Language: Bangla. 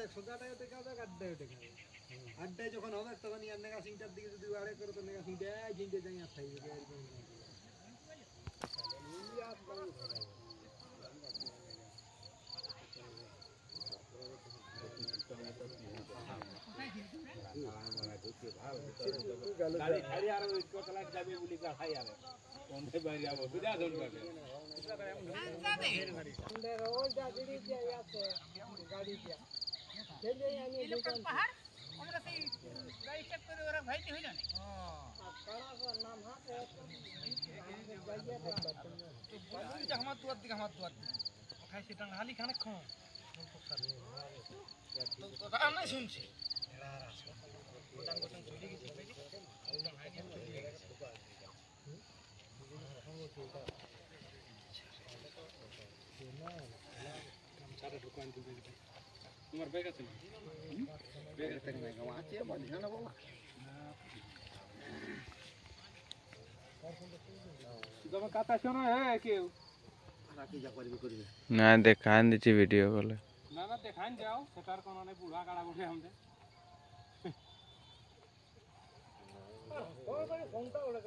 সোজাটায় দেখা যাক আড্ডায় দেখা যাক আড্ডায় যখন হবে তখন ইয়ার নেগা সিংটার দিকে যদি আড়ে করে তো নেগা সিংটা জিনতে যাই আর থাই এরকম গাড়ি খালি আর ওই কোতলা যাবে বলি খাই আর কোনতে বাইরে যাব বুঝা ধন করে ওই গাড়ি দিয়ে আছে গাড়ি দিয়ে চলে আমি দোকান পাহাড় আমরা সেই গাড়ি চেক করে ওরা ভাইতে হইল না কারা নাম হাতে যাইয়া আমার দুয়ার দিকে খাই সেটা হালি খানে খাও তো কথা আমি শুনছি তোমার ব্যাগ আছে ব্যাগ আছে না আছে বন্ধ না বাবা তুমি কথা শোনো হে কেউ রাখি যা করবে না দেখান দিছি ভিডিও কলে না না দেখান যাও সেটার কোন নাই বুড়া গাড়া বসে আমাদের ওই ফোনটা ওড়ে